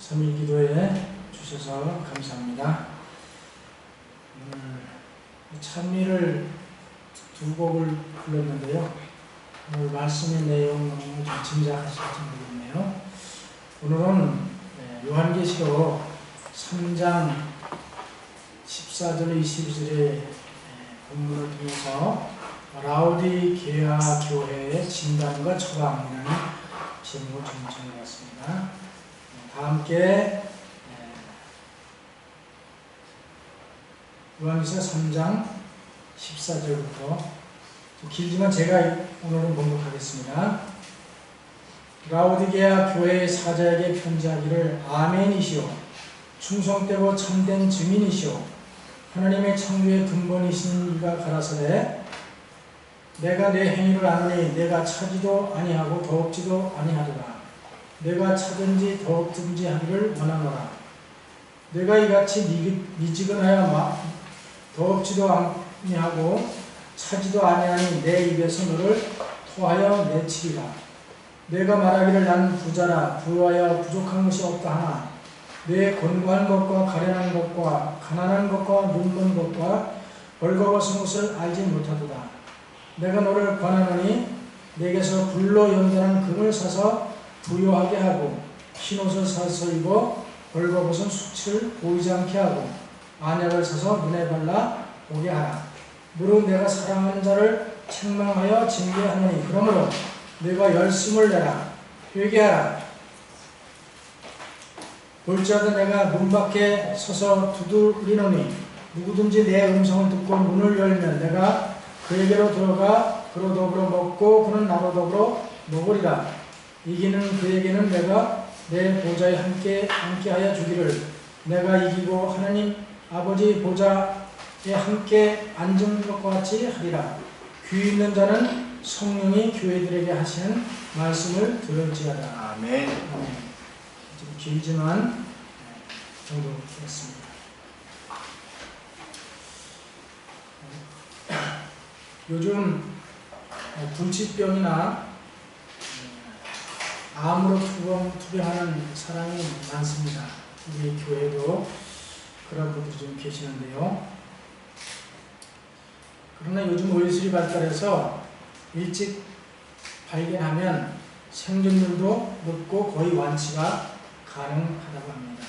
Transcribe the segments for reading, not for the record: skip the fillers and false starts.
3일 기도에 주셔서 감사합니다. 찬미를 두 곡을 불렀는데요. 오늘 말씀의 내용을 좀 짐작하실지 모르겠네요. 오늘은 요한계시록 3장 14절 22절의 본문을 통해서 라오디게아 교회의 진단과 처방이라는 제목을 좀 정해봤습니다. 다 함께 요한계시록 3장 14절부터 길지만 제가 오늘은 봉독하겠습니다. 라오디게아 교회의 사자에게 편지하기를 아멘이시오 충성되고 참된 증인이시오 하나님의 창조의 근본이신 이가 가라사대 내가 내 행위를 아노니 내가 차지도 아니하고 더럽지도 아니하도다. 내가 차든지 더럽든지 하기를 원하노라. 내가 이같이 미지근하여 더럽지도 아니하고 차지도 아니하니 내 입에서 너를 토하여 내치리라. 내가 말하기를 난 부자라 부유하여 부족한 것이 없다 하나 내 곤고한 것과 가련한 것과 가난한 것과 눈먼 것과 벌거벗은 것을 알지 못하도다. 내가 너를 권하노니 내게서 불로 연단한 금을 사서 부유하게 하고 흰옷을 사서 입어 벌거벗은 수치를 보이지 않게 하고 안약을 사서 눈에 발라 보게 하라. 무릇 내가 사랑하는 자를 책망하여 징계하노니 그러므로 내가 열심을 내라 회개하라. 볼지어다 내가 문 밖에 서서 두드리노니 누구든지 내 음성을 듣고 문을 열면 내가 그에게로 들어가 그로 더불어 먹고 그는 나로 더불어 먹으리라. 이기는 그에게는 내가 내 보좌에 함께하여 주기를 내가 이기고 하나님 아버지 보좌에 함께 앉은 것과 같이 하리라. 귀 있는 자는 성령이 교회들에게 하시는 말씀을 들을지어다. 아멘. 좀 길지만 정도였습니다. 요즘 불치병이나 암으로 투병하는 사람이 많습니다. 우리 교회도 그런 분들이 좀 계시는데요. 그러나 요즘 의술이 발달해서 일찍 발견하면 생존율도 높고 거의 완치가 가능하다고 합니다.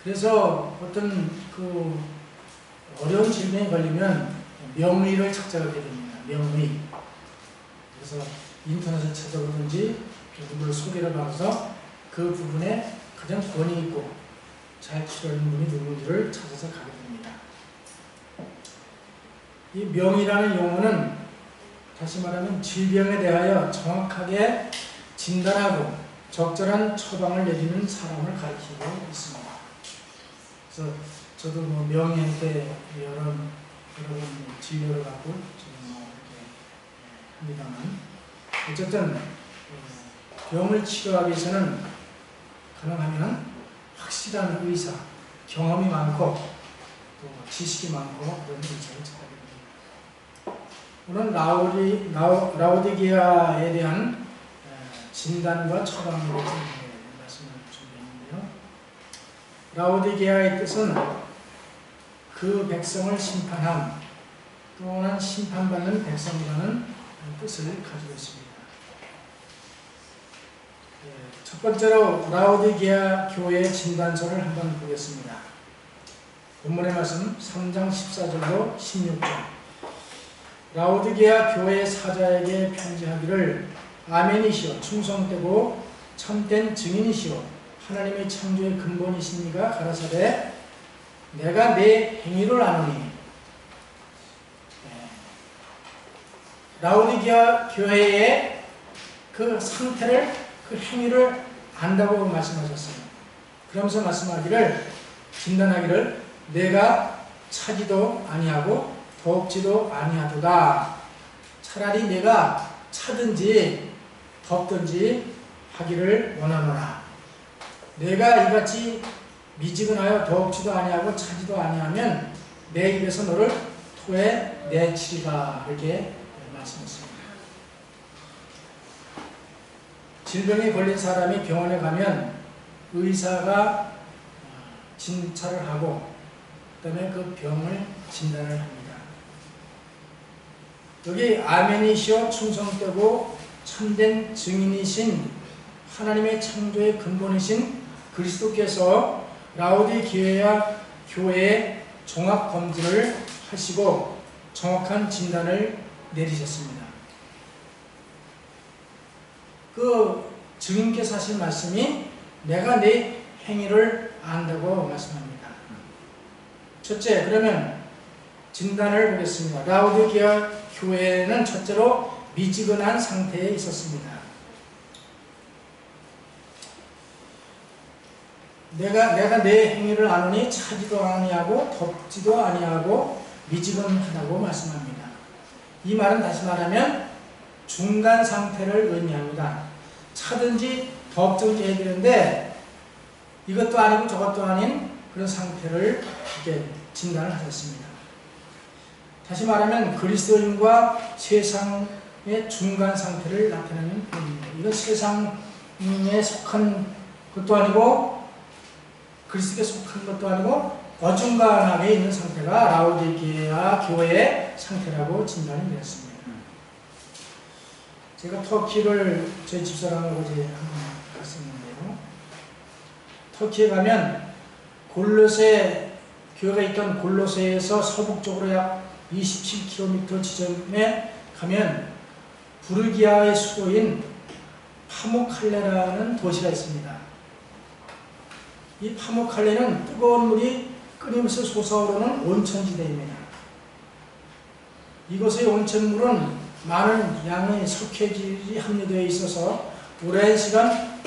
그래서 어떤 어려운 질병에 걸리면 명의를 찾아가게 됩니다. 명의. 그래서 인터넷을 찾아보든지 누구를 소개를 받아서 그 부분에 가장 권위 있고 잘 치료하는 분이 누군지를 찾아서 가게 됩니다. 이 명의라는 용어는 다시 말하면 질병에 대하여 정확하게 진단하고 적절한 처방을 내리는 사람을 가리키고 있습니다. 그래서 저도 명의한테 여러 진료를 받고 이렇게 합니다만 어쨌든 병을 치료하기 위해서는 가능하면 확실한 의사, 경험이 많고 또 지식이 많고 그런 의사를 찾아야 됩니다. 오늘 라오디게아에 대한 진단과 처방에 대해서 말씀을 준비했는데요. 라오디게아의 뜻은 그 백성을 심판함 또는 심판받는 백성이라는 뜻을 가지고 있습니다. 첫 번째로 라오디게아 교회의 진단서를 한번 보겠습니다. 본문의 말씀 3장 14절로 16절 라오디게아 교회의 사자에게 편지하기를 아멘이시오 충성되고 참된 증인이시오 하나님의 창조의 근본이신 이가 가라사대 내가 내 행위를 아노니 라오디게아 교회의 그 상태를 그 행위를 안다고 말씀하셨어요. 그러면서 말씀하기를 진단하기를 내가 차지도 아니하고 덥지도 아니하도다. 차라리 내가 차든지 덥든지 하기를 원하노라. 내가 이같이 미지근하여 더럽지도 아니하고 차지도 아니하면 내 입에서 너를 토해 내치리라. 이렇게 말씀했습니다. 질병에 걸린 사람이 병원에 가면 의사가 진찰을 하고 그 다음에 그 병을 진단을 합니다. 여기 아멘이시오 충성되고 참된 증인이신 하나님의 창조의 근본이신 그리스도께서 라오디게아 교회의 종합 검진을 하시고 정확한 진단을 내리셨습니다. 그 증인께서 하신 말씀이 내가 네 행위를 안다고 말씀합니다. 첫째, 그러면 진단을 보겠습니다. 라오디게아 교회는 첫째로 미지근한 상태에 있었습니다. 내가 내 행위를 아노니 차지도 아니하고 덥지도 아니하고 미지근하다고 말씀합니다. 이 말은 다시 말하면 중간 상태를 의미합니다. 차든지 덥든지 해야 되는데 이것도 아니고 저것도 아닌 그런 상태를 이렇게 진단을 하셨습니다. 다시 말하면 그리스도인과 세상의 중간 상태를 나타내는 표현입니다. 이건 세상에 속한 것도 아니고 그리스도에 속한 것도 아니고 어중간하게 있는 상태가 라오디게아 교회의 상태라고 진단이 되었습니다. 제가 터키를 저희 집사람하고 어제 한번 갔었는데요. 터키에 가면 골로새 교회가 있던 골로새에서 서북쪽으로 약 27km 지점에 가면 부르기아의 수도인 파무칼레라는 도시가 있습니다. 이 파무칼레는 뜨거운 물이 끊임없이 솟아오르는 온천지대입니다. 이곳의 온천물은 많은 양의 석회질이 함유되어 있어서 오랜 시간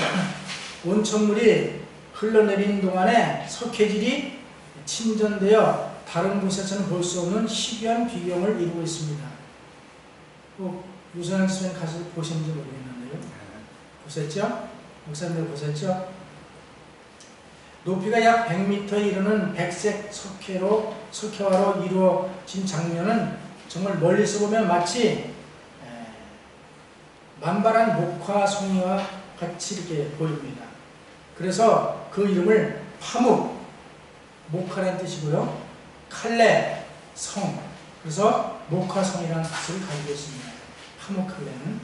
온천물이 흘러내리는 동안에 석회질이 침전되어 다른 곳에서는 볼 수 없는 희귀한 비경을 이루고 있습니다. 유선영 선생님 가서 보셨는지 모르겠는데요. 보셨죠? 목사님들 보셨죠? 높이가 약 100m에 이르는 백색 석회화로 이루어진 장면은 정말 멀리서 보면 마치 만발한 목화송이와 같이 이렇게 보입니다. 그래서 그 이름을 파묵, 목화라는 뜻이고요. 칼레, 성. 그래서 목화성이라는 뜻을 가지고 있습니다. 파묵칼레는.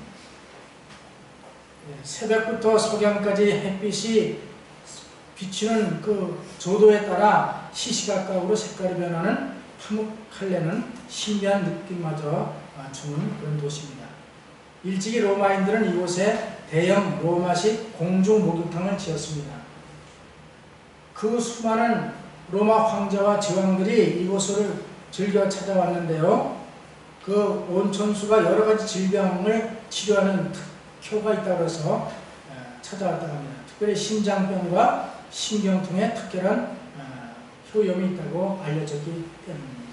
새벽부터 석양까지 햇빛이 비추는 그 조도에 따라 시시각각으로 색깔이 변하는 파묵칼레는 신비한 느낌마저 주는 그런 도시입니다. 일찍이 로마인들은 이곳에 대형 로마식 공중 목욕탕을 지었습니다. 그 수많은 로마 황제와 제왕들이 이곳을 즐겨 찾아왔는데요. 그 온천수가 여러 가지 질병을 치료하는 특효가 있다고 해서 찾아왔다고 합니다. 특별히 심장병과 신경통에 특별한 효염이 있다고 알려졌기 때문입니다.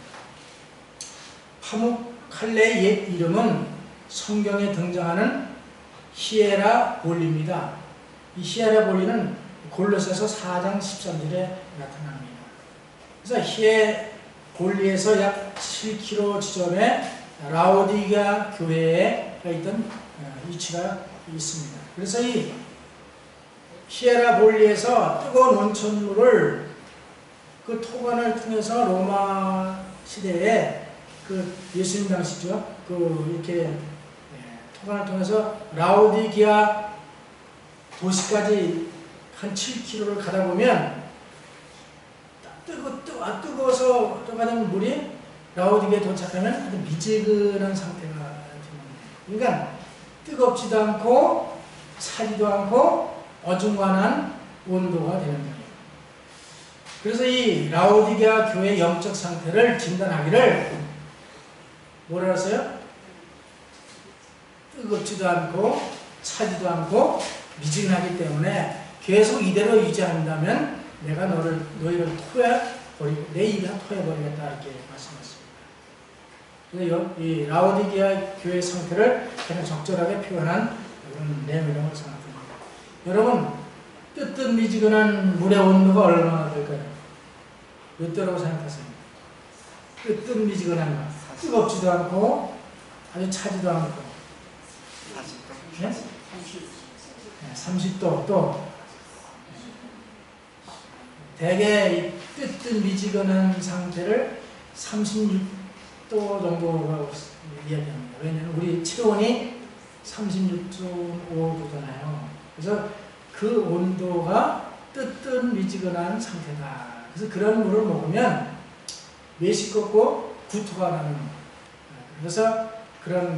파묵칼레의 옛 이름은 성경에 등장하는 히에라볼리입니다. 이 히에라볼리는 골로새서 4장 13절에 나타납니다. 그래서 히에라볼리에서 약 7km 지점에 라오디게아 교회가 있던 위치가 있습니다. 그래서 이 히에라볼리에서 뜨거운 온천물을 그 토관을 통해서 로마 시대에 그 예수님 당시죠. 그 이렇게 토관을 통해서 라오디게아 도시까지 한 7km를 가다 보면 뜨거워서 떠가는 물이 라오디게아에 도착하면 아주 미지근한 상태가 됩니다. 그러니까 뜨겁지도 않고 차지도 않고 어중간한 온도가 되는 거예요. 그래서 이 라오디게아 교회의 영적 상태를 진단하기를 뭐라 하세요? 뜨겁지도 않고 차지도 않고 미지근하기 때문에 계속 이대로 유지한다면 내가 너희를 토해버리고 내 입에 토해버리겠다 이렇게 말씀했습니다. 그래서 이 라오디게아 교회의 상태를 가장 적절하게 표현한 그런 내용이라고 생각합니다. 여러분 뜨뜻미지근한 물의 온도가 얼마나 될까요? 몇 도라고 생각하세요? 뜨뜻미지근한 거. 뜨겁지도 않고 아주 차지도 않고 30도. 네? 30도 또 대개 뜨뜻 미지근한 상태를 36도 정도라고 이야기합니다. 왜냐하면 우리 체온이 36.5도잖아요. 그래서 그 온도가 뜨뜻 미지근한 상태다. 그래서 그런 물을 먹으면 메시껍고 구토가 나는, 그래서 그래서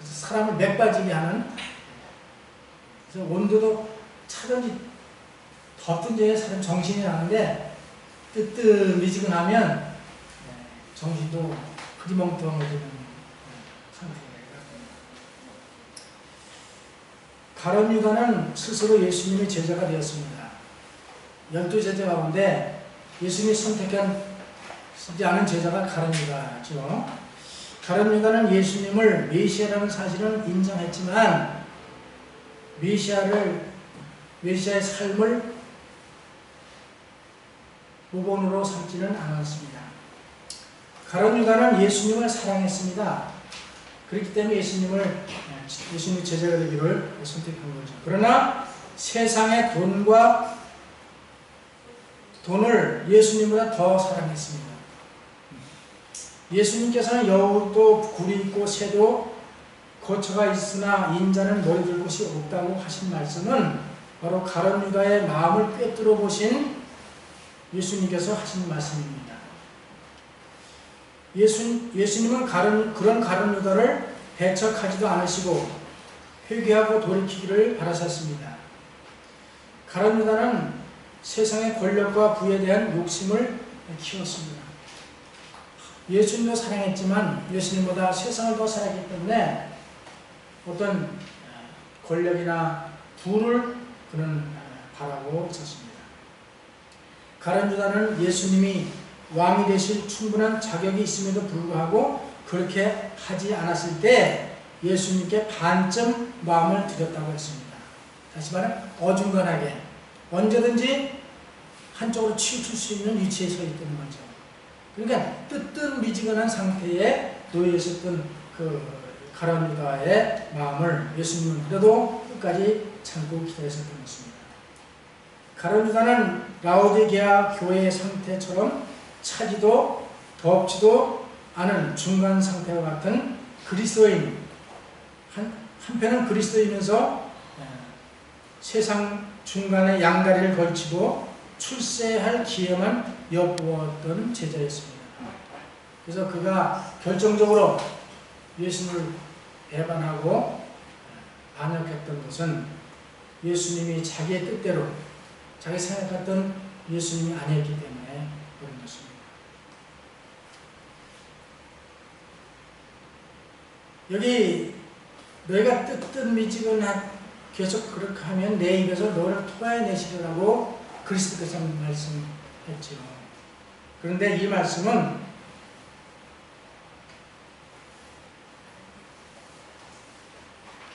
사람을 맥빠지게 하는, 그래서 온도도 차든지 덥든지 사람 정신이 나는데 뜨뜻 미지근하면 정신도 흐리멍텅해지는 상태예요. 가룟 유다는 스스로 예수님의 제자가 되었습니다. 12제자 가운데 예수님이 선택하지 않은 제자가 가룟 유다죠. 가룟 유다는 예수님을 메시아라는 사실은 인정했지만 메시아의 삶을 모본으로 삼지는 않았습니다. 가룟 유다는 예수님을 사랑했습니다. 그렇기 때문에 예수님의 제자가 되기를 선택한 거죠. 그러나 세상의 돈을 예수님보다 더 사랑했습니다. 예수님께서는 여우도 굴이 있고 새도 거처가 있으나 인자는 머리 둘 곳이 없다고 하신 말씀은 바로 가룟 유다의 마음을 꿰뚫어 보신 예수님께서 하신 말씀입니다. 예수님은 그런 가룟 유다를 배척하지도 않으시고 회개하고 돌이키기를 바라셨습니다. 가룟 유다는 세상의 권력과 부에 대한 욕심을 키웠습니다. 예수님도 사랑했지만 예수님보다 세상을 더 사랑했기 때문에 어떤 권력이나 부를 그는 바라고 있었습니다. 가룟 유다는 예수님이 왕이 되실 충분한 자격이 있음에도 불구하고 그렇게 하지 않았을 때 예수님께 반쯤 마음을 드렸다고 했습니다. 다시 말해 어중간하게 언제든지 한쪽으로 치우칠 수 있는 위치에 서 있다는 거죠. 그러니까 뜨뜻 미지근한 상태에 놓여 있었던 그 가룟 유다의 마음을 예수님은 그래도 끝까지 참고 기다렸었던 것입니다. 가룟 유다는 라오디게아 교회의 상태처럼 차지도 덥지도 않은 중간 상태와 같은 그리스도인, 한편은 그리스도이면서 세상 중간에 양다리를 걸치고 출세할 기회만 엿보았던 제자였습니다. 그래서 그가 결정적으로 예수님을 배반하고 반역했던 것은 예수님이 자기의 뜻대로 자기 생각했던 예수님이 아니었기 때문에 그런 것입니다. 여기 너희가 뜨뜻 미지근한 계속 그렇게 하면 내 입에서 너를 토해내시리라고 그리스도께서 말씀했죠. 그런데 이 말씀은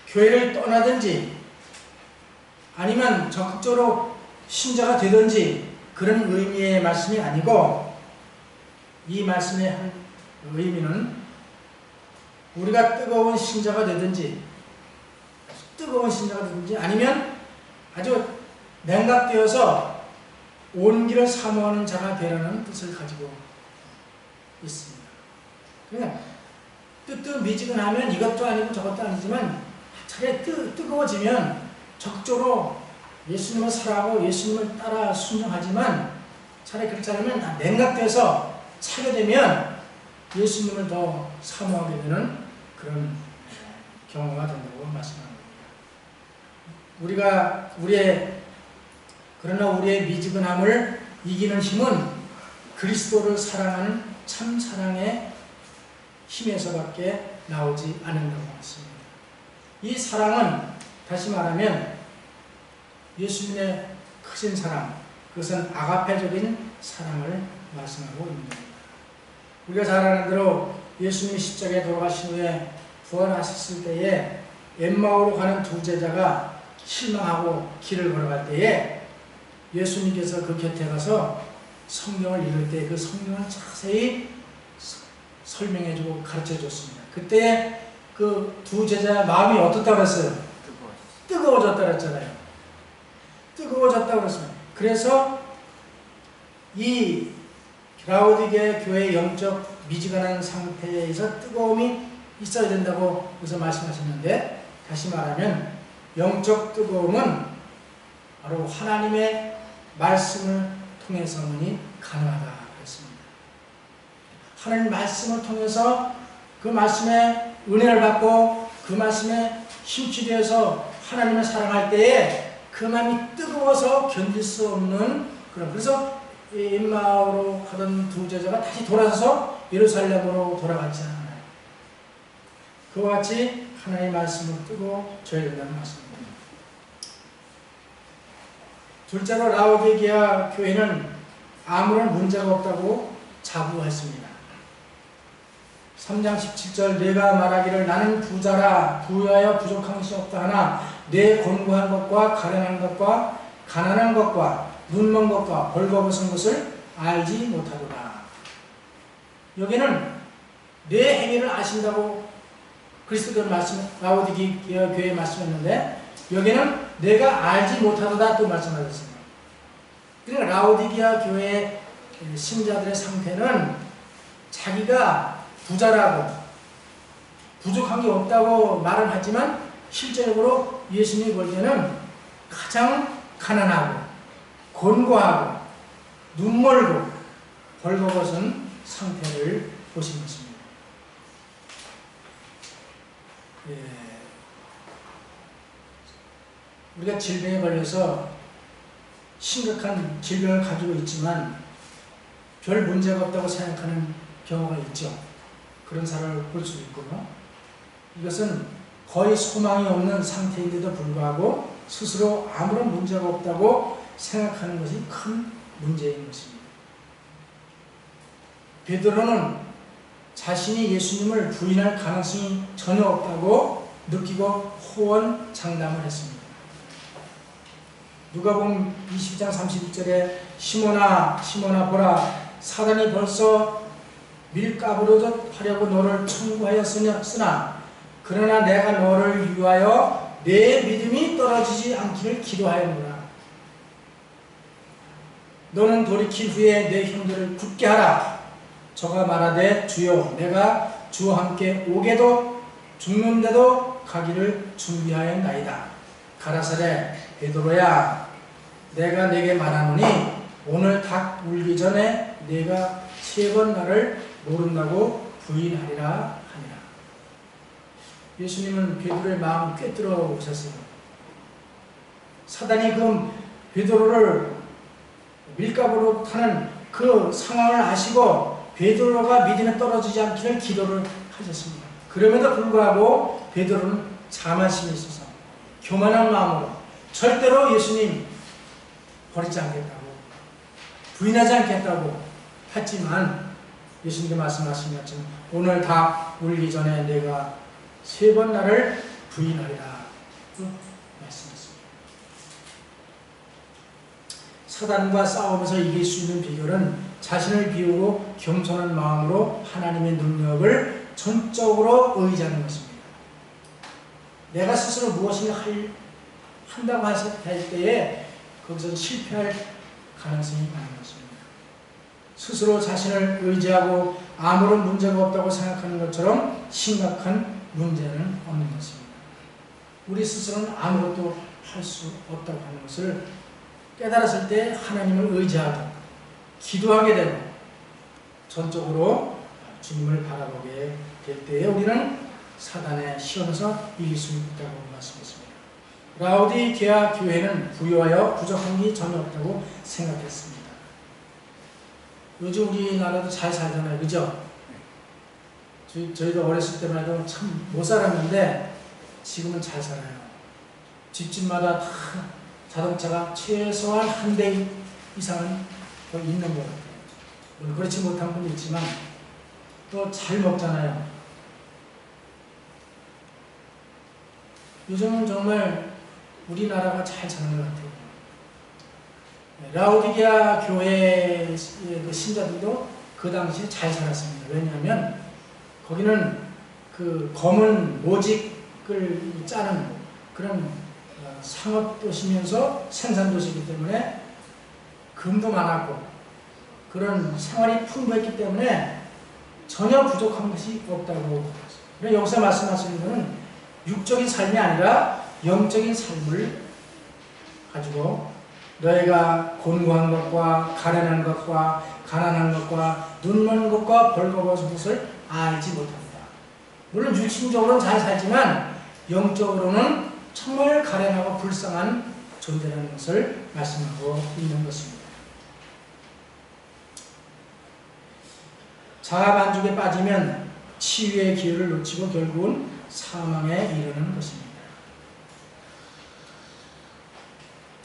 교회를 떠나든지 아니면 적극적으로 신자가 되든지 그런 의미의 말씀이 아니고 이 말씀의 의미는 우리가 뜨거운 신자가 되든지 아니면 아주 냉각되어서 온 길을 사모하는 자가 되라는 뜻을 가지고 있습니다. 그러니까 뜨뜻 미지근하면 이것도 아니고 저것도 아니지만 차라리 뜨거워지면 적극적으로 예수님을 사랑하고 예수님을 따라 순종하지만 차라리 그렇지 않으면 냉각돼서 차게 되면 예수님을 더 사모하게 되는 그런 경우가 된다고 말씀합니다. 그러나 우리의 미지근함을 이기는 힘은 그리스도를 사랑하는 참 사랑의 힘에서밖에 나오지 않는다고 했습니다. 이 사랑은 다시 말하면 예수님의 크신 사랑, 그것은 아가페적인 사랑을 말씀하고 있는 겁니다. 우리가 잘 아는 대로 예수님이 십자가에 돌아가신 후에 부활하셨을 때에 엠마오로 가는 두 제자가 실망하고 길을 걸어갈 때에 예수님께서 그 곁에 가서 성경을 읽을 때 그 성경을 자세히 설명해주고 가르쳐줬습니다. 그때 그 두 제자의 마음이 어떻다고 그랬어요? 뜨거워졌다고 그랬잖아요. 뜨거워졌다고 그랬습니다. 그래서 이 라오디게아 교회의 영적 미지근한 상태에서 뜨거움이 있어야 된다고 그래서 말씀하셨는데, 다시 말하면 영적 뜨거움은 바로 하나님의 말씀을 통해서만이 가능하다 그랬습니다. 하나님 말씀을 통해서 그 말씀의 은혜를 받고 그 말씀에 힘취되어서 하나님을 사랑할 때에 그 마음이 뜨거워서 견딜 수 없는 그런, 그래서 엠마오로 가던 두 제자가 다시 돌아서서 예루살렘으로 돌아갔지 않아요. 그와 같이 하나님의 말씀을 뜨거워져야 된다는 말씀입니다. 둘째로 라오디게아 교회는 아무런 문제가 없다고 자부했습니다. 3장 17절 내가 말하기를 나는 부자라 부유하여 부족한 것이 없다 하나 내 곤고한 것과 가련한 것과 가난한 것과 눈먼 것과 벌거벗은 것을 알지 못하도다. 여기는 내 행위를 아신다고 그리스도의 말씀, 라오디게아 교회에 말씀했는데 여기는 내가 알지 못하도다 또 말씀하셨습니다. 그러니까 라오디게아 교회의 신자들의 상태는 자기가 부자라고 부족한 게 없다고 말은 하지만 실제적으로 예수님이 볼 때는 가장 가난하고 곤고하고 눈멀고 벌거벗은 상태를 보신 것입니다. 우리가 질병에 걸려서 심각한 질병을 가지고 있지만 별 문제가 없다고 생각하는 경우가 있죠. 그런 사람을 볼 수 있고요. 이것은 거의 소망이 없는 상태인데도 불구하고 스스로 아무런 문제가 없다고 생각하는 것이 큰 문제인 것입니다. 베드로는 자신이 예수님을 부인할 가능성이 전혀 없다고 느끼고 호언장담을 했습니다. 누가복음 22장 31절에 시몬아 시몬아 보라 사단이 벌써 밀가부르듯 하려고 너를 청구하였으나 그러나 내가 너를 위하여 내 믿음이 떨어지지 않기를 기도하였노라. 너는 돌이킨 후에 내 형들을 굳게 하라. 저가 말하되 주여 내가 주와 함께 오게도 죽는데도 가기를 준비하였나이다. 가라사대 베드로야 내가 내게 말하노니 오늘 닭 울기 전에 내가 3번 나를 모른다고 부인하리라 하니라. 예수님은 베드로의 마음을 꿰뚫어 오셨어요. 사단이 그 베드로를 밀가부로 타는 그 상황을 아시고 베드로가 믿음에 떨어지지 않기를 기도를 하셨습니다. 그럼에도 불구하고 베드로는 자만심이 있어서 교만한 마음으로 절대로 예수님 버리지 않겠다고 부인하지 않겠다고 했지만 예수님께 말씀하신 것처럼 오늘 다 울기 전에 내가 3번 나를 부인하리라 말씀했습니다. 사단과 싸우면서 이길 수 있는 비결은 자신을 비우고 겸손한 마음으로 하나님의 능력을 전적으로 의지하는 것입니다. 내가 스스로 무엇인가 한다고 할 때에 거기서 실패할 가능성이 많은 것입니다. 스스로 자신을 의지하고 아무런 문제가 없다고 생각하는 것처럼 심각한 문제는 없는 것입니다. 우리 스스로는 아무것도 할 수 없다고 하는 것을 깨달았을 때 하나님을 의지하고 기도하게 되고 전적으로 주님을 바라보게 될 때에 우리는 사단의 시험에서 이길 수 있다고 말씀했습니다. 라오디게아 교회는 부유하여 부족한 게 전혀 없다고 생각했습니다. 요즘 우리나라도 잘 살잖아요. 그죠? 저희도 어렸을 때만 해도 참 못 살았는데 지금은 잘 살아요. 집집마다 다 자동차가 최소한 한 대 이상은 있는 것 같아요. 물론 그렇지 못한 분도 있지만 또 잘 먹잖아요. 요즘은 정말 우리나라가 잘 사는 것 같아요. 라오디게아 교회의 그 신자들도 그 당시에 잘 살았습니다. 왜냐하면 거기는 그 검은 모직을 짜는 그런 상업도시면서 생산도시이기 때문에 금도 많았고 그런 생활이 풍부했기 때문에 전혀 부족한 것이 없다고. 그래서 여기서 말씀하시는 것은 육적인 삶이 아니라 영적인 삶을 가지고 너희가 곤고한 것과 가련한 것과 가난한 것과 눈먼 것과 벌거벗은 것을 알지 못한다. 물론 육신적으로는 잘 살지만 영적으로는 정말 가련하고 불쌍한 존재라는 것을 말씀하고 있는 것입니다. 자아만족에 빠지면 치유의 기회를 놓치고 결국은 사망에 이르는 것입니다.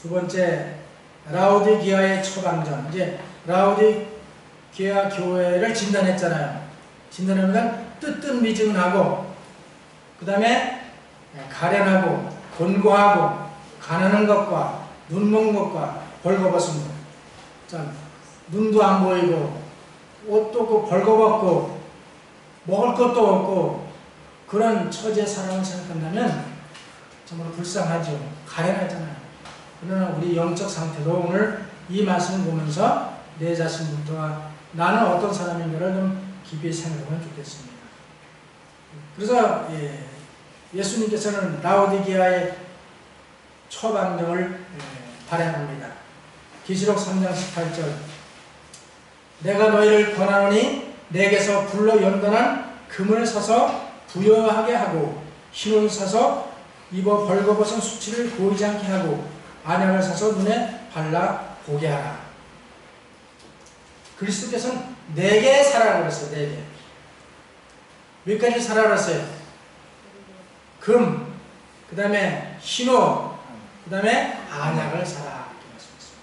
두 번째, 라오디게아의 처방전. 이제 라오디게아 교회를 진단했잖아요. 진단하면 뜨뜻미지근하고, 그 다음에 가련하고 곤고하고 가난한 것과 눈먼 것과 벌거벗은 것. 자, 눈도 안 보이고 옷도 없고 벌거벗고 먹을 것도 없고 그런 처지의 사람을 생각한다면 정말 불쌍하죠. 가련하잖아요. 그러나 우리 영적 상태도 오늘 이 말씀을 보면서 내 자신부터 나는 어떤 사람인가를 좀 깊이 생각하면 좋겠습니다. 그래서 예수님께서는 라오디게아의 처방전을 발행합니다. 계시록 3장 18절 내가 너희를 권하노니 내게서 불로 연단한 금을 사서 부여하게 하고 흰옷을 사서 입어 벌거벗은 수치를 보이지 않게 하고 안약을 사서 눈에 발라 보게 하라. 그리스도께서는 내게 사라고 그랬어요. 내게. 몇 가지 사라고 그랬어요. 금, 그 다음에 흰옷, 그 다음에 안약을 사라. 이렇게 말씀했습니다.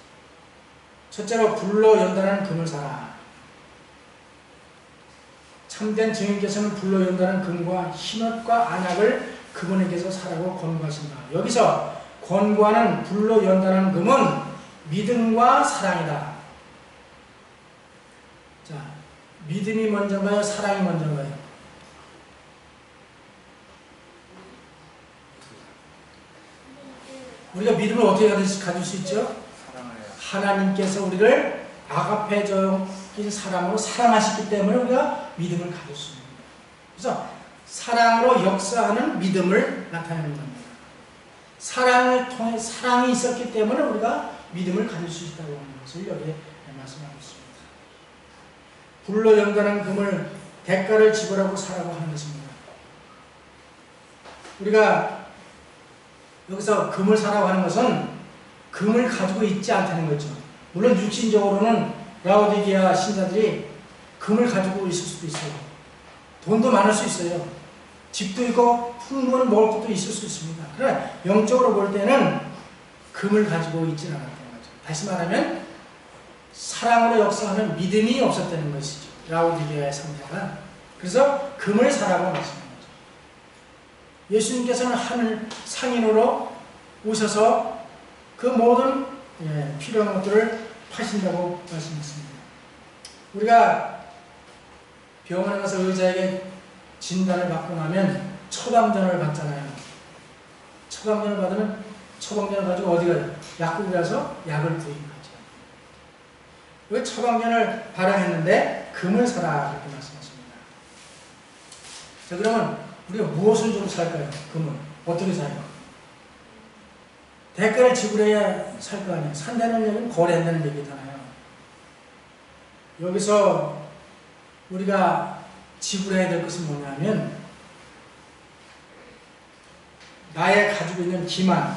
첫째로 불로 연단하는 금을 사라. 참된 증인께서는 불로 연단하는 금과 흰옷과 안약을 그분에게서 사라고 권고하신다. 여기서 권고하는 불로 연단하는 금은 믿음과 사랑이다. 자, 믿음이 먼저인가요? 사랑이 먼저인가요? 우리가 믿음을 어떻게 가질 수 있죠? 하나님께서 우리를 아가페적인 사랑으로 사랑하시기 때문에 우리가 믿음을 가질 수 있습니다. 그래서 사랑으로 역사하는 믿음을 나타내는 겁니다. 사랑을 통해 사랑이 있었기 때문에 우리가 믿음을 가질 수 있다고 하는 것을 여기에 말씀하고 있습니다. 불로 연단한 금을 대가를 지불하고 사라고 하는 것입니다. 우리가 여기서 금을 사라고 하는 것은 금을 가지고 있지 않다는 거죠. 물론 육신적으로는 라오디게아 신자들이 금을 가지고 있을 수도 있어요. 돈도 많을 수 있어요. 집도 있고 풍부한 먹을 것도 있을 수 있습니다. 그러나 영적으로 볼 때는 금을 가지고 있지는 않았다는 거죠. 다시 말하면 사랑으로 역사하는 믿음이 없었다는 것이죠. 라오디게아의 상태가. 그래서 금을 사라고 말씀합니다. 예수님께서는 하늘 상인으로 오셔서 그 모든 필요한 것들을 파신다고 말씀했습니다. 우리가 병원에 가서 의사에게 진단을 받고 나면 처방전을 받잖아요. 처방전을 받으면 처방전을 가지고 어디 가요? 약국에 가서 약을 구입하죠. 왜 처방전을 발행했는데 금을 사라 이렇게 말씀하십니다. 자, 그러면 우리가 무엇을 좀 살까요? 금은 어떻게 사요? 대가를 지불해야 살 거 아니에요. 산다는 얘기는 거래한다는 얘기잖아요. 여기서 우리가 지불해야 될 것은 뭐냐면 나의 가지고 있는 기만,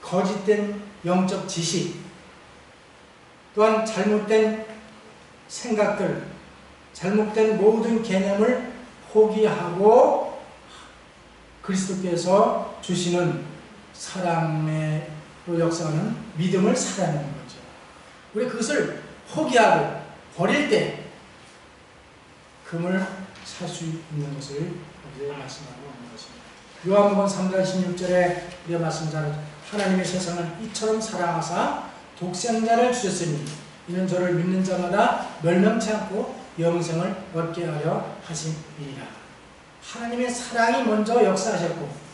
거짓된 영적 지식, 또한 잘못된 생각들, 잘못된 모든 개념을 포기하고 그리스도께서 주시는 사랑으로 역사하는 믿음을 살아내는 거죠. 우리 그것을 포기하고 버릴 때 금을 살 수 있는 것을 여기에 말씀하고 있는 것입니다. 요한복음 3장 16절에 우리가 말씀하는 하나님의 세상을 이처럼 사랑하사 독생자를 주셨으니 이는 저를 믿는 자마다 멸망치 않고 영생을 얻게 하려 하심이니라. 하나님의 사랑이 먼저 역사하셨고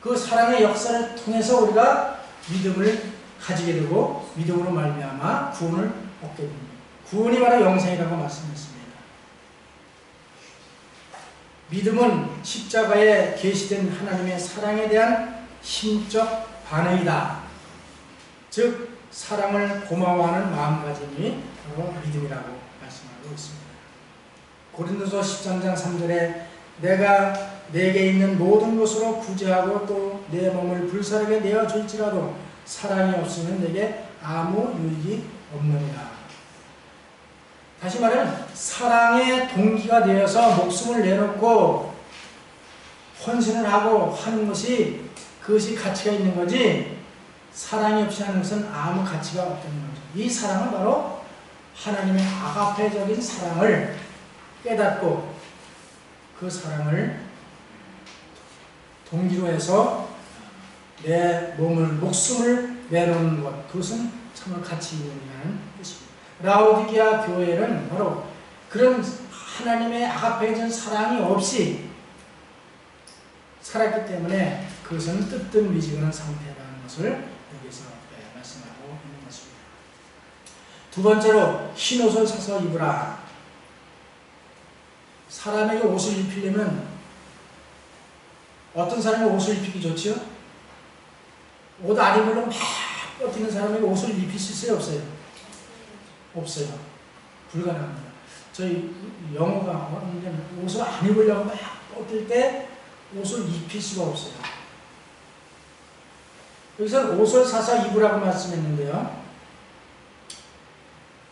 그 사랑의 역사를 통해서 우리가 믿음을 가지게 되고 믿음으로 말미암아 구원을 얻게 됩니다. 구원이 바로 영생이라고 말씀했습니다. 믿음은 십자가에 계시된 하나님의 사랑에 대한 심적 반응이다. 즉 사랑을 고마워하는 마음가짐이 바로 믿음이라고 말씀하고 있습니다. 고린도서 13장 3절에 내가 내게 있는 모든 것으로 구제하고 또 내 몸을 불사르게 내어줄지라도 사랑이 없으면 내게 아무 유익이 없느니라. 다시 말하면 사랑의 동기가 되어서 목숨을 내놓고 헌신을 하고 하는 것이 그것이 가치가 있는 거지, 사랑이 없이 하는 것은 아무 가치가 없다는 거죠. 이 사랑은 바로 하나님의 아가페적인 사랑을 깨닫고 그 사랑을 동기로 해서 내 몸을, 목숨을 내놓는 것, 그것은 정말 가치 있는 일이라는 뜻입니다. 라오디게아 교회는 바로 그런 하나님의 아가페적인 사랑이 없이 살았기 때문에 그것은 뜻든 미지근한 상태라는 것을 여기서 말씀하고 있는 것입니다. 두 번째로 흰옷을 사서 입으라. 사람에게 옷을 입히려면 어떤 사람이 옷을 입히기 좋지요? 옷 안 입으려면 막 버티는 사람에게 옷을 입힐 수 있어요? 없어요? 없어요. 불가능합니다. 저희 영어가 옷을 안 입으려고 막 버틸 때 옷을 입힐 수가 없어요. 여기서 옷을 사서 입으라고 말씀했는데요.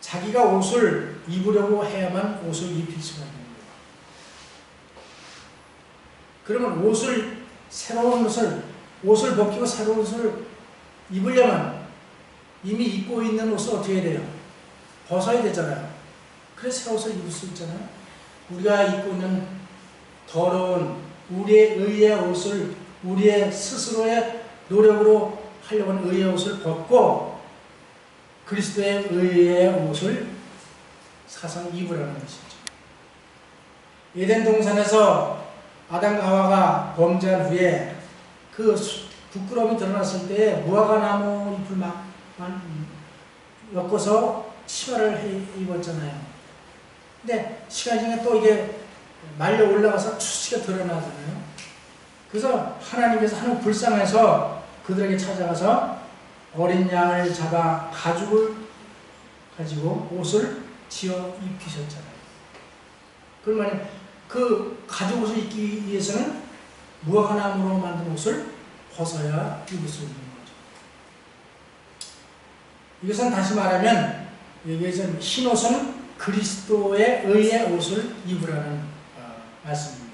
자기가 옷을 입으려고 해야만 옷을 입힐 수가 있는 거예요. 그러면 새로운 옷을 벗기고 새로운 옷을 입으려면 이미 입고 있는 옷을 어떻게 해야 돼요? 벗어야 되잖아요. 그래서 새 옷을 입을 수 있잖아요. 우리가 입고 있는 더러운 우리의 의의 옷을 우리의 스스로의 노력으로 하려고 하는 의의 옷을 벗고 그리스도의 의의 옷을 사서 입으라는 것이죠. 에덴 동산에서 아담과 하와가 범죄한 후에 그 부끄러움이 드러났을 때 무화과 나무 잎을 막 엮어서 치마를 입었잖아요. 근데 시간이 지나면 또 이게 말려 올라가서 추수가 드러나잖아요. 그래서 하나님께서 하늘 불쌍해서 그들에게 찾아가서 어린 양을 잡아 가죽을 가지고 옷을 지어 입히셨잖아요. 그러면 그 가죽 옷을 입기 위해서는 무화과 나무로 만든 옷을 벗어야 입을 수 있는 거죠. 이것은 다시 말하면 여기에서 흰 옷은 그리스도의 의의 옷을 입으라는 말씀입니다.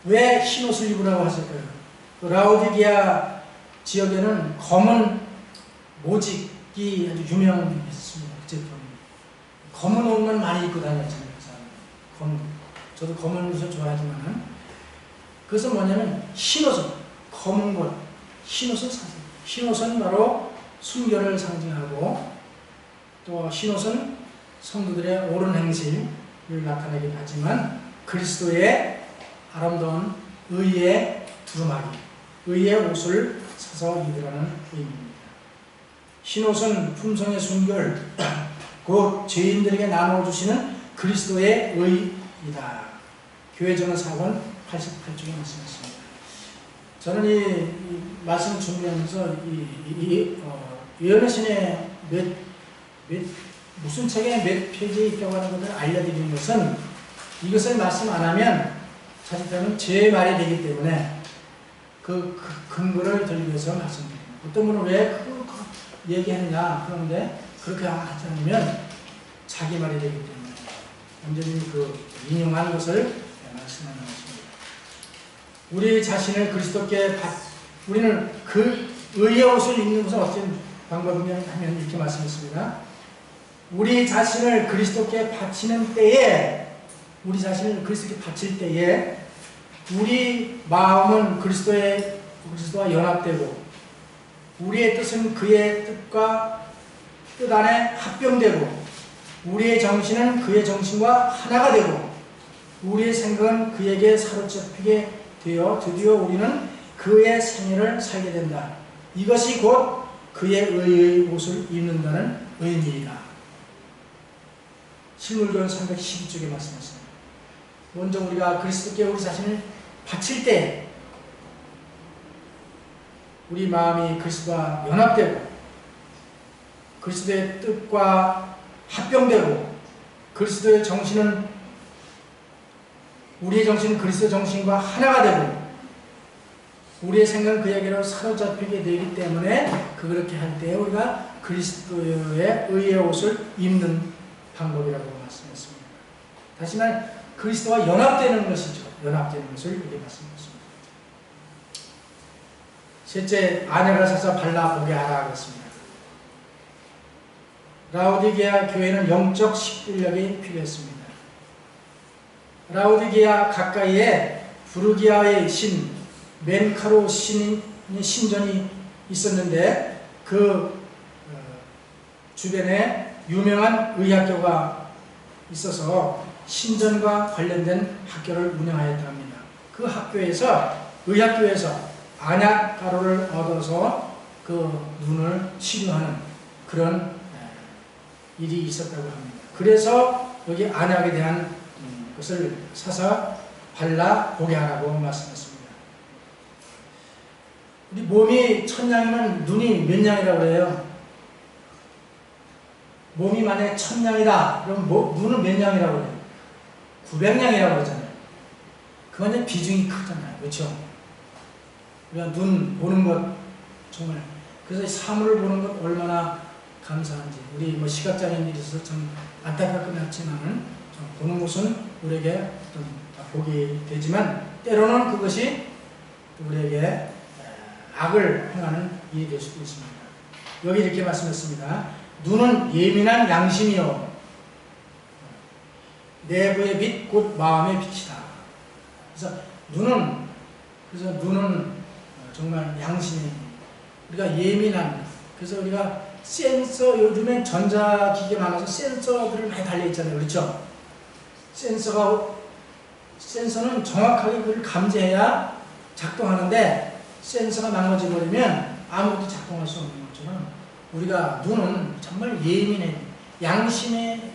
왜 흰 옷을 입으라고 하실까요? 라오디게아 지역에는 검은 모직이 아주 유명했습니다. 그 제품이. 검은 옷만 많이 입고 다녔잖아요. 그 사람은. 저도 검은 옷을 좋아하지만 그것은 뭐냐면 흰 옷은 검은 것, 흰 옷을 사세요. 흰 옷은 바로 순결을 상징하고 또 흰 옷은 성도들의 옳은 행실을 나타내긴 하지만 그리스도의 아름다운 의의 두루마기, 의의 옷을 사서 입으라는 의미입니다. 흰 옷은 품성의 순결, 곧 죄인들에게 나눠주시는 그리스도의 의이다. 교회전은 4권 88쪽에 말씀했습니다. 저는 이 말씀을 준비하면서 예언의 신의 무슨 책에 몇 페이지에 있다고 하는 것을 알려드리는 것은 이것을 말씀 안 하면 사실은 제 말이 되기 때문에 그 근거를 들기 위해서 말씀드립니다. 어떤 분은 왜 그거 얘기했냐 그런데 그렇게 하지 않으면 자기 말이 되기 때문에 완전히 그 인용한 것을 말씀하는 것입니다. 우리 자신을 그리스도께 우리는 그 의의 옷을 입는 것은 어떤 방법이냐 하면 이렇게 말씀했습니다. 우리 자신을 그리스도께 바치는 때에 우리 자신을 그리스도께 바칠 때에 우리 마음은 그리스도와 연합되고 우리의 뜻은 그의 뜻과 뜻 안에 합병되고 우리의 정신은 그의 정신과 하나가 되고 우리의 생각은 그에게 사로잡히게 되어 드디어 우리는 그의 생애를 살게 된다. 이것이 곧 그의 의의 옷을 입는다는 의미이다. 실물교훈 312쪽에 말씀하십니다. 먼저 우리가 그리스도께 우리 자신을 바칠 때 우리 마음이 그리스도와 연합되고 그리스도의 뜻과 합병되고 그리스도의 정신은 우리의 정신은 그리스도 정신과 하나가 되고 우리의 생각은 그에게로 사로잡히게 되기 때문에 그렇게 할 때 우리가 그리스도의 의의 옷을 입는 방법이라고 말씀했습니다. 다시 말 그리스도와 연합되는 것이죠. 연합되는 것을 이렇게 말씀했습니다. 셋째, 아내를 사서 발라보게 하라 그랬습니다. 라오디게아 교회는 영적 식들력이 필요했습니다. 라오디게아 가까이에 부르기아의 신 멘카로 신전이 있었는데 그 주변에 유명한 의학교가 있어서 신전과 관련된 학교를 운영하였다 합니다. 그 학교에서 의학교에서 안약 가루를 얻어서 그 눈을 치료하는 그런 일이 있었다고 합니다. 그래서 여기 안약에 대한 것을 사서 발라 보게 하라고 말씀했습니다. 우리 몸이 천냥이면 눈이 몇 냥이라고 해요? 몸이 만약에 1000냥이다. 그럼 눈은 몇 냥이라고 해요? 900냥이라고 그러잖아요. 그건 이제 비중이 크잖아요. 그렇죠? 우리가 눈 보는 것 정말 그래서 사물을 보는 것 얼마나 감사한지 우리 뭐 시각장애인들이 있어서 좀 안타깝긴 하지만 보는 것은 우리에게 좀 복이 되지만 때로는 그것이 우리에게 악을 행하는 일이 될 수도 있습니다. 여기 이렇게 말씀했습니다. 눈은 예민한 양심이요 내부의 빛 곧 마음의 빛이다. 그래서 눈은 정말 양심이 우리가 예민한 그래서 우리가 센서 요즘엔 전자기기 많아서 센서들을 많이 달려 있잖아요. 그렇죠? 센서는 정확하게 그걸 감지해야 작동하는데 센서가 망가져 버리면 아무것도 작동할 수 없는 것처럼 우리가 눈은 정말 예민해 양심의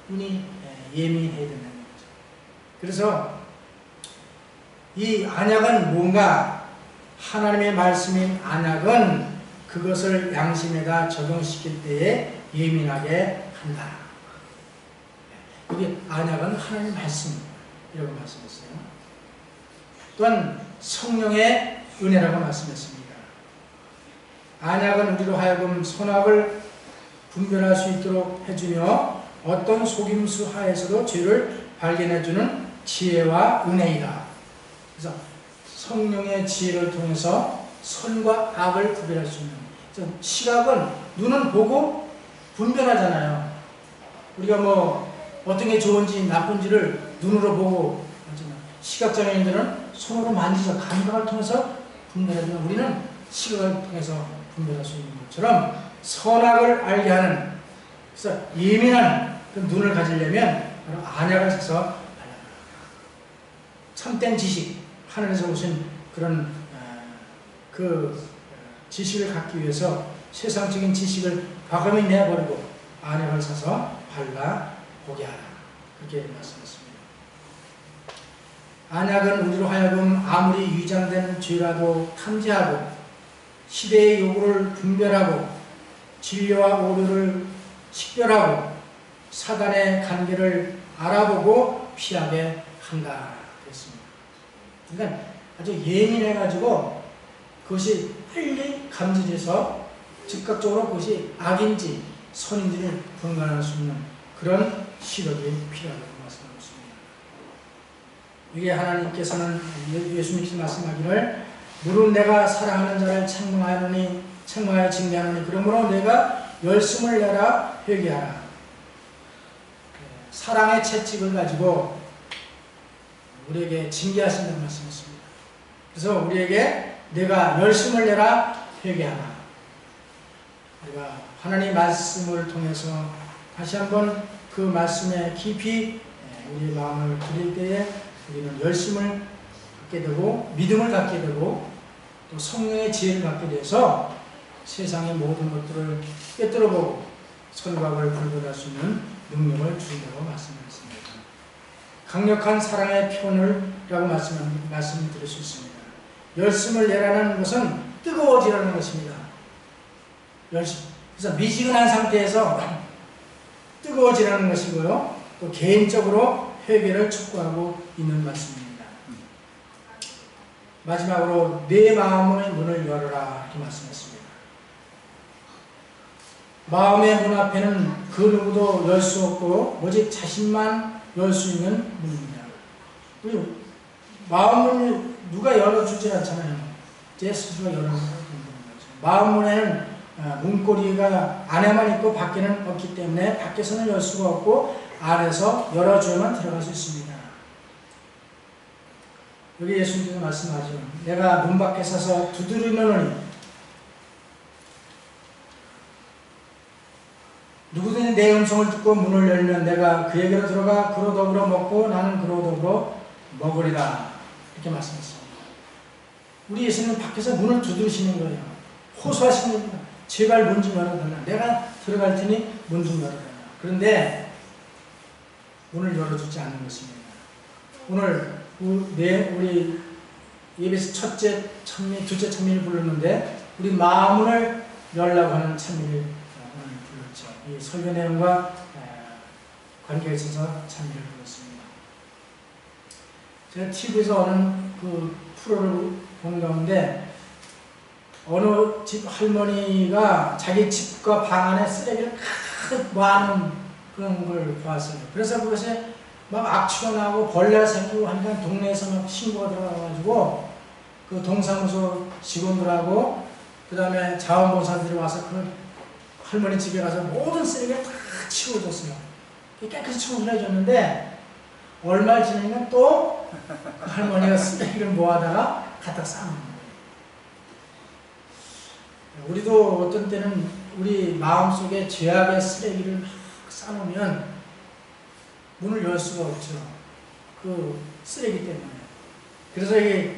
눈이 예민해야 된다는 거죠. 그래서 이 안약은 뭔가 하나님의 말씀인 안약은 그것을 양심에다 적용시킬 때에 예민하게 한다. 여기 안약은 하나님의 말씀이라고 말씀했어요. 또한 성령의 은혜라고 말씀했습니다. 안약은 우리로 하여금 선악을 분별할 수 있도록 해주며 어떤 속임수 하에서도 죄를 발견해주는 지혜와 은혜이다. 그래서 성령의 지혜를 통해서 선과 악을 구별할 수 있는 시각은 눈은 보고 분별하잖아요. 우리가 뭐 어떤 게 좋은지 나쁜지를 눈으로 보고 하지만 시각장애인들은 손으로 만지서 감각을 통해서 분별하지만 우리는 시각을 통해서 분별할 수 있는 것처럼 선악을 알게 하는 그래서 예민한 그 눈을 가지려면 바로 안약을 사서 참된 지식 하늘에서 오신 그런 그 지식을 갖기 위해서 세상적인 지식을 과감히 내버리고 안약을 사서 발라 보게 하라. 그렇게 말씀했습니다. 안약은 우리로 하여금 아무리 위장된 죄라도 탐지하고 시대의 요구를 분별하고 진리와 오류를 식별하고 사단의 관계를 알아보고 피하게 한다. 그랬습니다. 그러니까 아주 예민해가지고 그것이 빨리 감지돼서 즉각적으로 그것이 악인지 선인지를 분간할 수 있는 그런 시력이 필요하다고 말씀하고 있습니다. 이게 하나님께서는 예수님께서 말씀하기를 무릇 내가 사랑하는 자를 책망하여 징계하노니 그러므로 내가 열심을 내라 회개하라. 사랑의 채찍을 가지고 우리에게 징계하신다는 말씀이었습니다. 그래서 우리에게 내가 열심을 내라 회개하라. 우리가 하나님 말씀을 통해서 다시 한번 그 말씀에 깊이 우리의 마음을 들일 때에 우리는 열심을 갖게 되고 믿음을 갖게 되고 또 성령의 지혜를 갖게 돼서 세상의 모든 것들을 꿰뚫어보고 선각을 분별할 수 있는 능력을 준다고 말씀하셨습니다. 강력한 사랑의 표현이라고 말씀을 드릴 수 있습니다. 열심을 내라는 것은 뜨거워지라는 것입니다. 열심. 그래서 미지근한 상태에서 뜨거워지라는 것이고요. 또 개인적으로 회개를 촉구하고 있는 말씀입니다. 마지막으로 내 마음의 문을 열어라 이렇게 말씀했습니다. 마음의 문 앞에는 그 누구도 열 수 없고 오직 자신만 열 수 있는 문입니다. 마음을 누가 열어주지 않잖아요. 제 스스로가 열어주는 거죠. 마음 문에는 문고리가 안에만 있고 밖에는 없기 때문에 밖에서는 열 수가 없고 안에서 열어줘야만 들어갈 수 있습니다. 여기 예수님께서 말씀하죠. 내가 문 밖에 서서 두드리노니 누구든지 내 음성을 듣고 문을 열면 내가 그에게로 들어가 그로 더불어 먹고 나는 그로 더불어 먹으리라 이렇게 말씀했습니다. 우리 예수님은 밖에서 문을 두드리시는 거예요. 호소하시는 겁니다. 제발 문 좀 열어달라. 내가 들어갈 테니 문 좀 열어달라. 그런데 문을 열어주지 않는 것입니다. 오늘 우리 예배에서 첫째 찬미, 둘째 찬미를 부르는데 우리 마음을 열라고 하는 찬미를 오늘 불렀죠. 이 설교 내용과 관계가 있어서 찬미를 불렀습니다. 제가 TV에서 어느 그 프로를 본 가운데 어느 집 할머니가 자기 집과 방 안에 쓰레기를 가득 모아놓은 그런 걸 보았어요. 그래서 그것에 막 악취가 나고 벌레가 생기고 하니까 동네에서 막 신고가 들어가가지고 그 동사무소 직원들하고 그 다음에 자원봉사들이 와서 그 할머니 집에 가서 모든 쓰레기를 다 치워줬어요. 깨끗이 청소를 해줬는데 얼마 지나니까 또 그 할머니가 쓰레기를 모아다가 갖다 쌓는 거예요. 우리도 어떤 때는 우리 마음속에 죄악의 쓰레기를 막 쌓으면 문을 열 수가 없죠. 그 쓰레기 때문에. 그래서 이게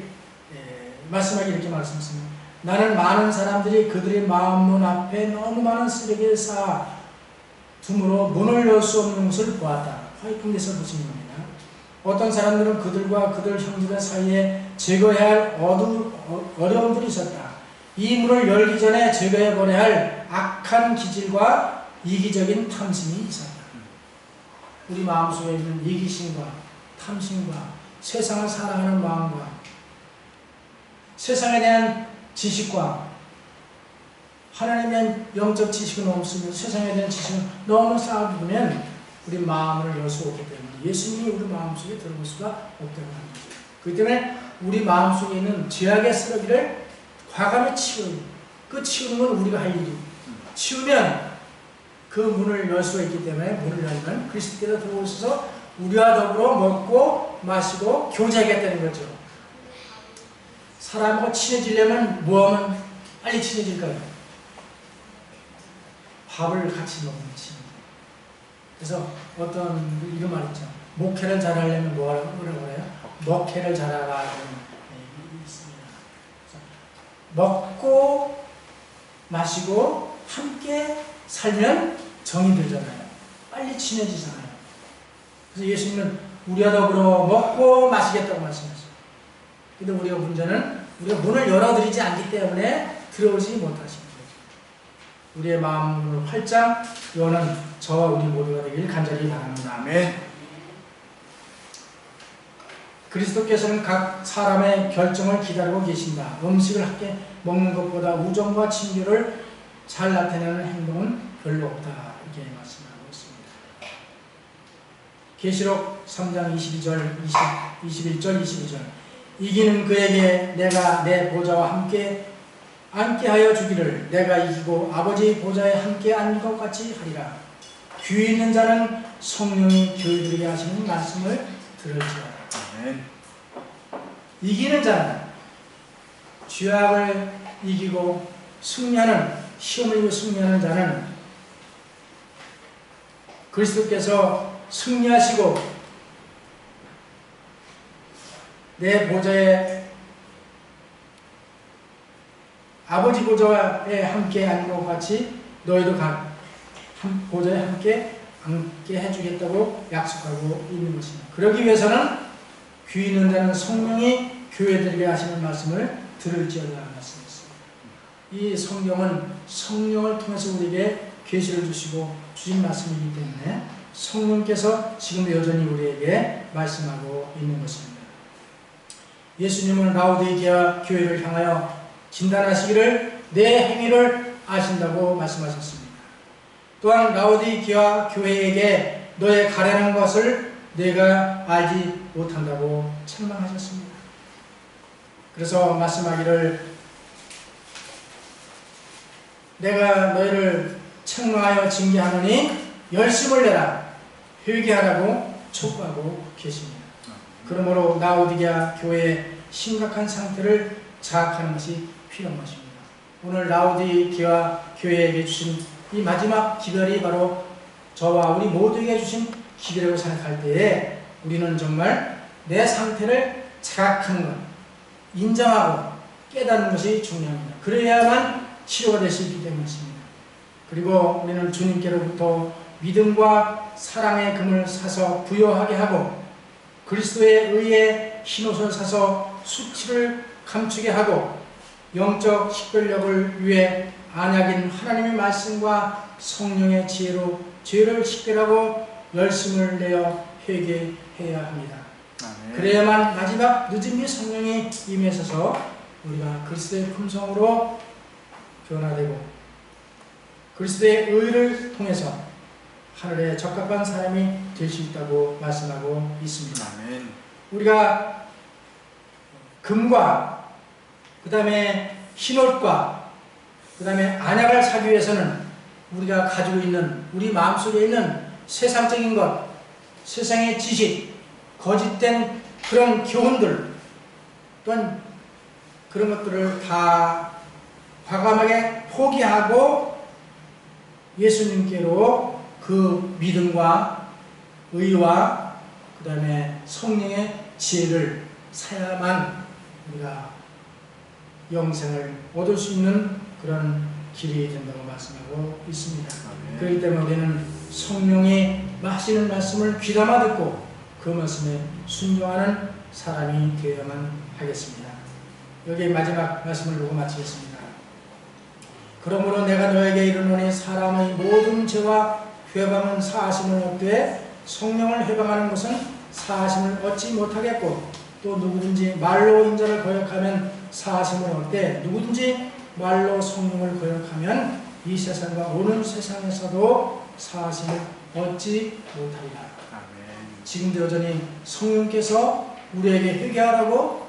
말씀하기 이렇게 말씀했습니다. 나는 많은 사람들이 그들의 마음문 앞에 너무 많은 쓰레기를 쌓아 둠으로 문을 열 수 없는 것을 보았다. 화이팅에서 보신 겁니다. 어떤 사람들은 그들과 그들 형제들 사이에 제거해야 할 어려움들이 있었다. 이 문을 열기 전에 제거해버려야 할 악한 기질과 이기적인 탐심이 있었다. 우리 마음속에 있는 이기심과 탐심과 세상을 사랑하는 마음과 세상에 대한 지식과 하나님에 대한 영적 지식은 없으면 세상에 대한 지식은 너무 쌓아두면 우리 마음을 열 수 없기 때문에 예수님이 우리 마음속에 들어올 수가 없다고 하는 거죠. 그렇기 때문에 우리 마음속에 있는 죄악의 쓰레기를 과감히 치우는, 그 치우는 건 우리가 할 일이고 치우면 그 문을 열 수가 있기 때문에 문을 열면 그리스도께서 들어오셔서 우리와 더불어 먹고 마시고 교제하겠다는 거죠. 사람하고 친해지려면 뭐하면 빨리 친해질까요? 밥을 같이 먹으면 친해져요. 그래서 어떤 이런 말 있죠. 목회를 잘하려면 뭐라고 그래요? 먹회를 잘하라는 얘기 있습니다. 먹고 마시고 함께 살면 정이 들잖아요. 빨리 친해지잖아요. 그래서 예수님은 우리와 더불어 먹고 마시겠다고 말씀하셨어요. 근데 우리가 문제는 우리가 문을 열어드리지 않기 때문에 들어오지 못하시는 거죠. 우리의 마음을 활짝 여는 저와 우리 모두가 되길 간절히 바랍니다. 아멘. 그리스도께서는 각 사람의 결정을 기다리고 계신다. 음식을 함께 먹는 것보다 우정과 친교를 잘 나타내는 행동은 별로 없다. 이렇게 말씀하고 있습니다. 계시록 3장 21절 22절 이기는 그에게 내가 내 보좌와 함께 앉게하여 주기를 내가 이기고 아버지의 보좌에 함께 앉은 것 같이 하리라. 귀 있는 자는 성령이 교회들에게 하시는 말씀을 들을지어다. 이기는 자는 죄악을 이기고 승리하는 시험을 이기고 승리하는 자는 그리스도께서 승리하시고 내 보좌에 아버지 보좌에 함께 앉는 것 같이 너희도 각 보좌에 함께 앉게 해주겠다고 약속하고 있는 것입니다. 그러기 위해서는 귀 있는 자는 성령이 교회들에게 하시는 말씀을 들을지어다 말씀했습니다. 이 성경은 성령을 통해서 우리에게 계시를 주시고 주신 말씀이기 때문에 성령께서 지금도 여전히 우리에게 말씀하고 있는 것입니다. 예수님은 라오디게아 교회를 향하여 진단하시기를 내 행위를 아신다고 말씀하셨습니다. 또한 라오디게아 교회에게 너의 가련한 것을 내가 알지 못한다고 책망하셨습니다. 그래서 말씀하기를 내가 너희를 책망하여 징계하노니 열심을 내라 회개하라고 촉구하고 계십니다. 그러므로 라오디게아 교회의 심각한 상태를 자학하는 것이 필요한 것입니다. 오늘 라오디게아 교회에게 주신 이 마지막 기별이 바로 저와 우리 모두에게 주신 기별이라고 생각할 때에 우리는 정말 내 상태를 자각하는 것, 인정하고 깨닫는 것이 중요합니다. 그래야만 치료가 될 수 있기 때문입니다. 그리고 우리는 주님께로부터 믿음과 사랑의 금을 사서 부여하게 하고 그리스도의 의의 흰옷을 사서 수치를 감추게 하고 영적 식별력을 위해 안약인 하나님의 말씀과 성령의 지혜로 죄를 식별하고 열심을 내어 회개해야 합니다. 아멘. 그래야만 마지막 늦은 이 성령이 임하셔서 우리가 그리스도의 품성으로 변화되고 그리스도의 의를 통해서 하늘에 적합한 사람이 될 수 있다고 말씀하고 있습니다. 아멘. 우리가 금과 그 다음에 흰옷과 그 다음에 안약을 사기 위해서는 우리가 가지고 있는 우리 마음속에 있는 세상적인 것, 세상의 지식, 거짓된 그런 교훈들 또한 그런 것들을 다 과감하게 포기하고 예수님께로 그 믿음과 의와 그 다음에 성령의 지혜를 사야만 우리가 영생을 얻을 수 있는 그런 길이 된다고 말씀하고 있습니다. 아멘. 그렇기 때문에 우리는 성령이 하시는 말씀을 귀담아 듣고 그 말씀에 순종하는 사람이 되어야만 하겠습니다. 여기 마지막 말씀을 보고 마치겠습니다. 그러므로 내가 너에게 이르노니 사람의 모든 죄와 회방은 사하심을 얻되 성령을 회방하는 것은 사하심을 얻지 못하겠고 또 누구든지 말로 인자를 거역하면 사하심을 얻되 누구든지 말로 성령을 거역하면 이 세상과 오는 세상에서도 사하심을 얻지 못하리라. 아멘. 지금도 여전히 성령께서 우리에게 회개하라고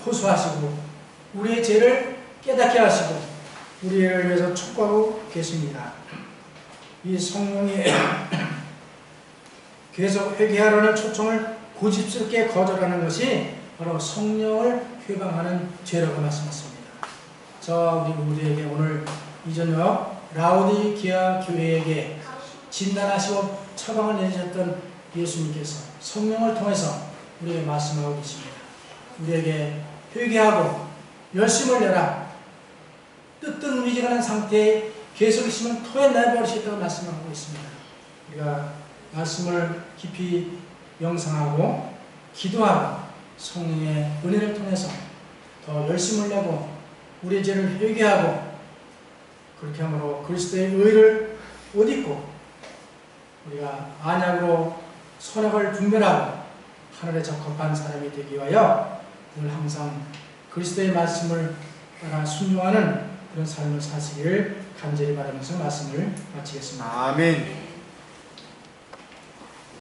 호소하시고 우리의 죄를 깨닫게 하시고 우리를 위해서 촉구하고 계십니다. 이 성령이 계속 회개하라는 초청을 고집스럽게 거절하는 것이 바로 성령을 회방하는 죄라고 말씀하셨습니다. 우리에게 오늘 이 저녁 라오디게아 교회에게 진단하시고 처방을 내주셨던 예수님께서 성령을 통해서 우리에게 말씀하고 계십니다. 우리에게 회개하고 열심을 내라. 뜨뜻 미지근한 상태에 계속 있으면 토해 내버리시겠다고 말씀하고 있습니다. 우리가 말씀을 깊이 명상하고 기도하고 성령의 은혜를 통해서 더 열심을 내고 우리의 죄를 회개하고 그렇게 함으로 그리스도의 의를 옷 입고 우리가 안약으로 선악을 분별하고 하늘에 적합한 사람이 되기 위하여 늘 항상 그리스도의 말씀을 따라 순종하는 그런 삶을 사시기를 간절히 바라면서 말씀을 마치겠습니다. 아멘.